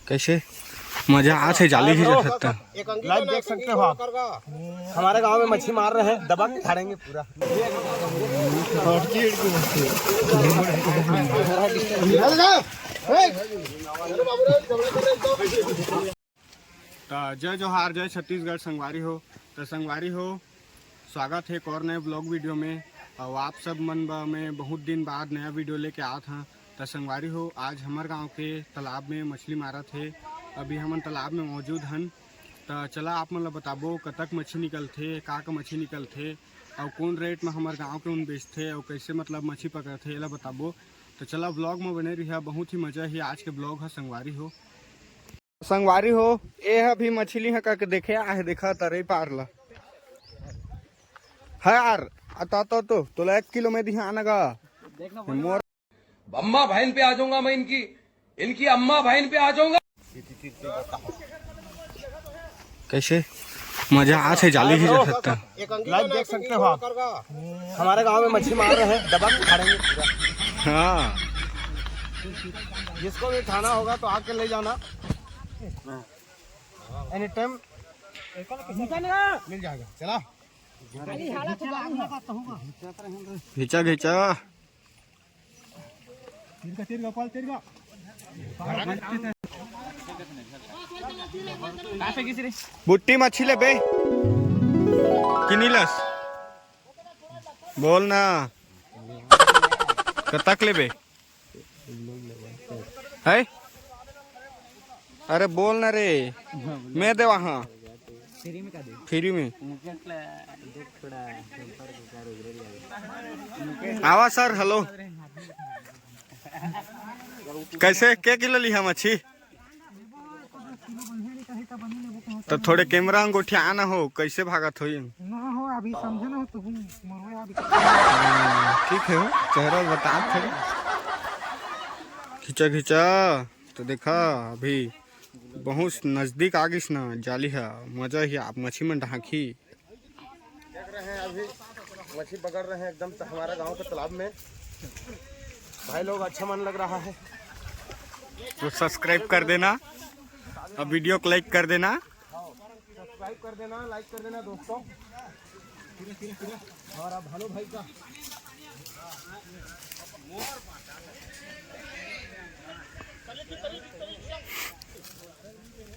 कैसे मजा आ से जाली ही जा सकता। लाइव देख सकते हो आप, हमारे गांव में मच्छी मार रहे हैं, दबा के खाएंगे पूरा। जय जोहार, जय छत्तीसगढ़। संगवारी हो तो संगवारी हो, स्वागत है एक और नए ब्लॉग वीडियो में। और आप सब मन में बहुत दिन बाद नया वीडियो लेके आत हैं। तो संगवारी हो, आज हमारे गांव के तालाब में मछली मारा थे। अभी हम तालाब में मौजूद हन। तो चला आप मन बताबो कतक मछली निकलते, का मछली निकलते और कौन रेट में हमारे गांव के उन बेचते और कैसे मतलब मछली पकड़ते, ये बताबो। तो चला ब्लॉग में बने रही, बहुत ही मजा ही आज के ब्लॉग है संगवारी हो। संगवारी हो, ये अभी मछली है करके देखे आहे, देखा तरे पार ला है यार। आता तो तोला 1 किलो में दिहा आना का मोर अम्मा बहन पे आ जाऊंगा मैं, इनकी अम्मा बहन पे आ जाऊंगा। कैसे मजा आ से जाली ही जा सकता। लाइव देख सकते हो आप, हमारे गांव में मच्छी मार रहे हैं, दबा के खाएंगे पूरा। हाँ, जिसको भी खाना होगा तो आके ले जाना, एनी टाइम मिल जाएगा। चला घिचा घिचा बुट्टी मछली ले बे, किनीलस बोल ना कतक ले बे है। अरे बोल ना रे, मैं दे वहाँ फ्री में आवा सर। हेलो, कैसे क्या किलो लिया मच्छी? तो थोड़े कैमरा अंगूठी आना हो, कैसे भागत हो ना हो अभी समझे ना तो ठीक है, चेहरा बता थोड़े खींचा खींचा। तो देखा अभी बहुत नजदीक आ गई ना जाली है, मजा ही आप मच्छी में ढांकी देख रहे हैं। अभी मछली पकड़ रहे हैं एकदम हमारे गांव के तालाब में। भाई लोग अच्छा मन लग रहा है, तो सब्सक्राइब कर देना और वीडियो को लाइक कर देना, सब्सक्राइब कर देना, लाइक कर देना दोस्तों। और अब भालो भाई का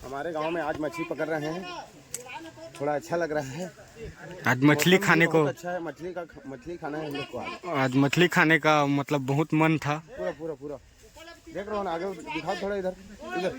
हमारे गांव में आज मछली पकड़ रहे हैं, थोड़ा अच्छा लग रहा है। आज मछली खाने को अच्छा है, मछली खाना है हम लोग को। आज मछली खाने का मतलब बहुत मन था। पूरा पूरा पूरा देख रहे हो ना, आगे दिखाओ थोड़ा, इधर इधर।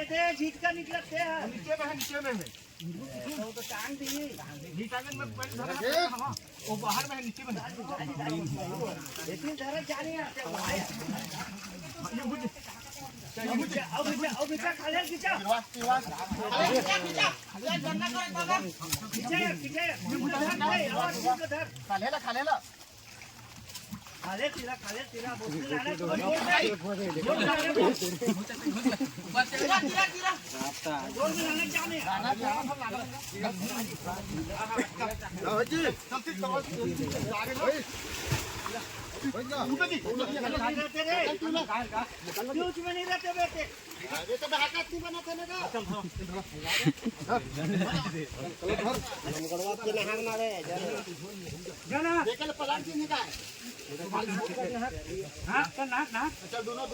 दे झीटका निकलते हैं, नीचे में तो टांग दी झीटका में पैर धरा है, वो बाहर में है, नीचे में लेकिन धरा जाने आते अब खींचा खाले खींचा खालेला खाले तेरा चल दोनों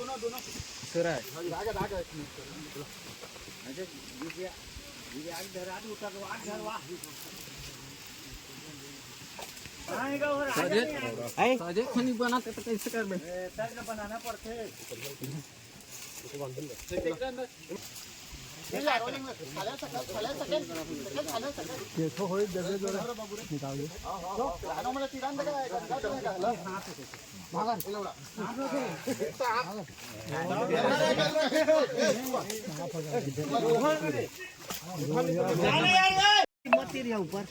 बनाते तो कैसे कर बनाना पड़ते मत तेरी ऊपर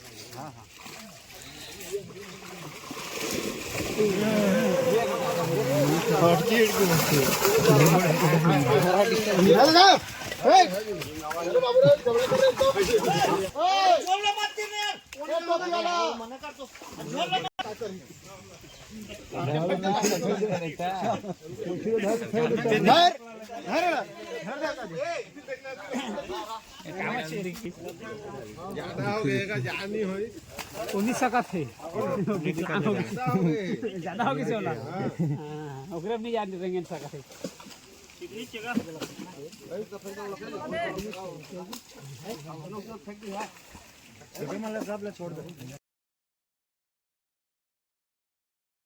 ज्यादा हो किसी वाला ओकरे नहीं जान देंगे सका है